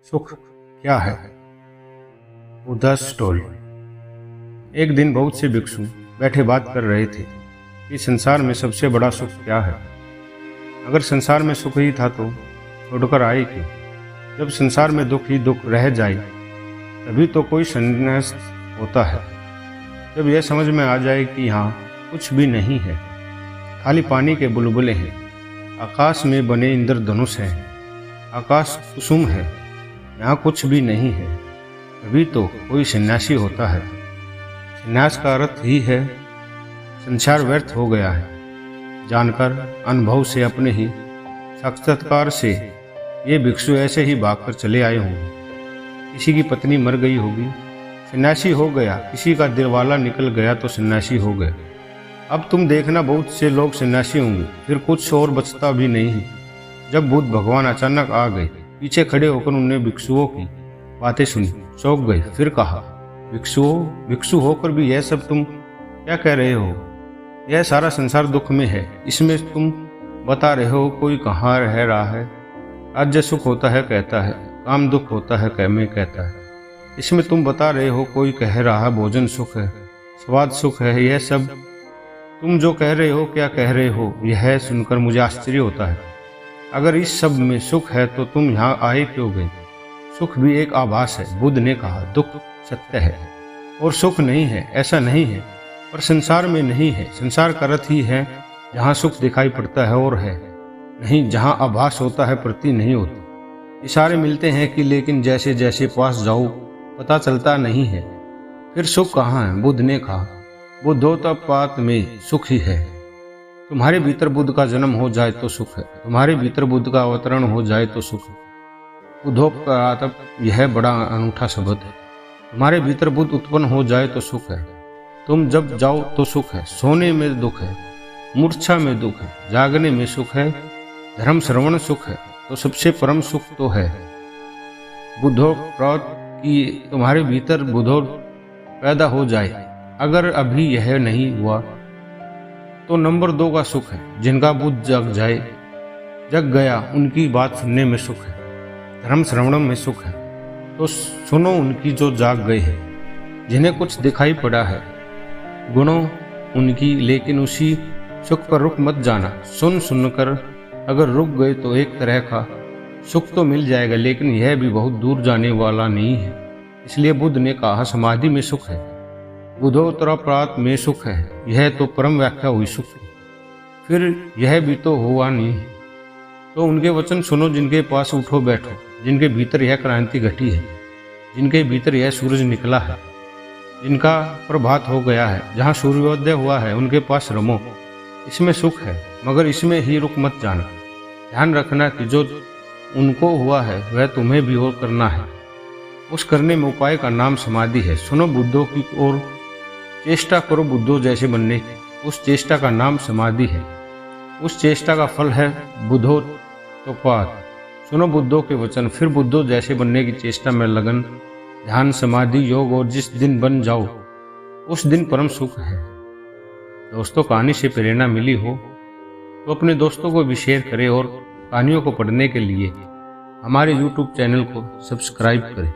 सुख क्या है? बुद्धा स्टोरी। एक दिन बहुत से भिक्षु बैठे बात कर रहे थे कि संसार में सबसे बड़ा सुख क्या है। अगर संसार में सुख ही था तो छोड़कर आए क्यों? जब संसार में दुख ही दुख रह जाए तभी तो कोई संन्यास होता है। जब यह समझ में आ जाए कि यहाँ कुछ भी नहीं है, खाली पानी के बुलबुले हैं, आकाश में बने इंद्रधनुष हैं, आकाश कुसुम है, यहाँ कुछ भी नहीं है, तभी तो कोई सन्यासी होता है। संन्यास का अर्थ ही है संसार व्यर्थ हो गया है। जानकर अनुभव से, अपने ही साक्षात्कार से ये भिक्षु ऐसे ही भागकर चले आए होंगे। किसी की पत्नी मर गई होगी, सन्यासी हो गया। किसी का दिलवाला निकल गया तो सन्यासी हो गया। अब तुम देखना, बहुत से लोग सन्यासी होंगे, फिर कुछ और बचता भी नहीं है। जब बुद्ध भगवान अचानक आ गए, पीछे खड़े होकर उन्होंने भिक्षुओं की बातें सुनी, चौंक गए। फिर कहा, भिक्षु होकर भी यह सब तुम क्या कह रहे हो? यह सारा संसार दुख में है। इसमें तुम बता रहे हो कोई कहाँ रह रहा है। राज्य सुख होता है कहता है, काम दुख होता है कहमे कहता है। इसमें तुम बता रहे हो कोई कह रहा है भोजन सुख है, स्वाद सुख है। यह सब तुम जो कह रहे हो क्या कह रहे हो? यह सुनकर मुझे आश्चर्य होता है। अगर इस सब में सुख है तो तुम यहाँ आए क्यों गए? सुख भी एक आभास है। बुद्ध ने कहा, दुख सत्य है और सुख नहीं है, ऐसा नहीं है। पर संसार में नहीं है। संसार का अर्थ ही है जहाँ सुख दिखाई पड़ता है और है नहीं, जहाँ आभास होता है प्रति नहीं होती। इशारे मिलते हैं कि लेकिन जैसे जैसे पास जाओ पता चलता नहीं है। फिर सुख कहाँ है? बुद्ध ने कहा, बुद्धोत्पात में सुख ही है। तुम्हारे भीतर बुद्ध का जन्म हो जाए तो सुख है। तुम्हारे भीतर बुद्ध का अवतरण हो जाए तो सुख है। बुद्धोत्पात, यह बड़ा अनूठा शब्द है। तुम्हारे भीतर बुद्ध उत्पन्न हो जाए तो सुख है। तुम जब जाओ तो सुख है। सोने में दुख है, मूर्छा में दुख है, जागने में सुख है, धर्म श्रवण सुख है, तो सबसे परम सुख तो है बुद्धोत्पात की तुम्हारे भीतर बुद्धो पैदा हो जाए। अगर अभी यह नहीं हुआ तो नंबर 2 का सुख है, जिनका बुद्ध जग गया उनकी बात सुनने में सुख है। धर्म श्रवण में सुख है, तो सुनो उनकी जो जाग गए हैं, जिन्हें कुछ दिखाई पड़ा है गुणों उनकी, लेकिन उसी सुख पर रुक मत जाना। सुनकर अगर रुक गए तो एक तरह का सुख तो मिल जाएगा, लेकिन यह भी बहुत दूर जाने वाला नहीं है। इसलिए बुद्ध ने कहा, समाधि में सुख है, बुद्धोत्पात में सुख है। यह तो परम व्याख्या हुई सुख। फिर यह भी तो हुआ नहीं। तो उनके वचन सुनो जिनके पास उठो बैठो, जिनके भीतर यह क्रांति घटी है, जिनके भीतर यह सूरज निकला है, जिनका प्रभात हो गया है, जहाँ सूर्योदय हुआ है, उनके पास रमो। इसमें सुख है, मगर इसमें ही रुक मत जाना। ध्यान रखना कि जो उनको हुआ है वह तुम्हें भी और करना है। उस करने में उपाय का नाम समाधि है। सुनो बुद्धों की ओर, चेष्टा करो बुद्धों जैसे बनने की। उस चेष्टा का नाम समाधि है। उस चेष्टा का फल है बुद्धोत्पात। सुनो बुद्धों के वचन, फिर बुद्धों जैसे बनने की चेष्टा में लगन, ध्यान, समाधि, योग, और जिस दिन बन जाओ उस दिन परम सुख है। दोस्तों, कहानी से प्रेरणा मिली हो तो अपने दोस्तों को भी शेयर करें और कहानियों को पढ़ने के लिए हमारे YouTube चैनल को सब्सक्राइब करें।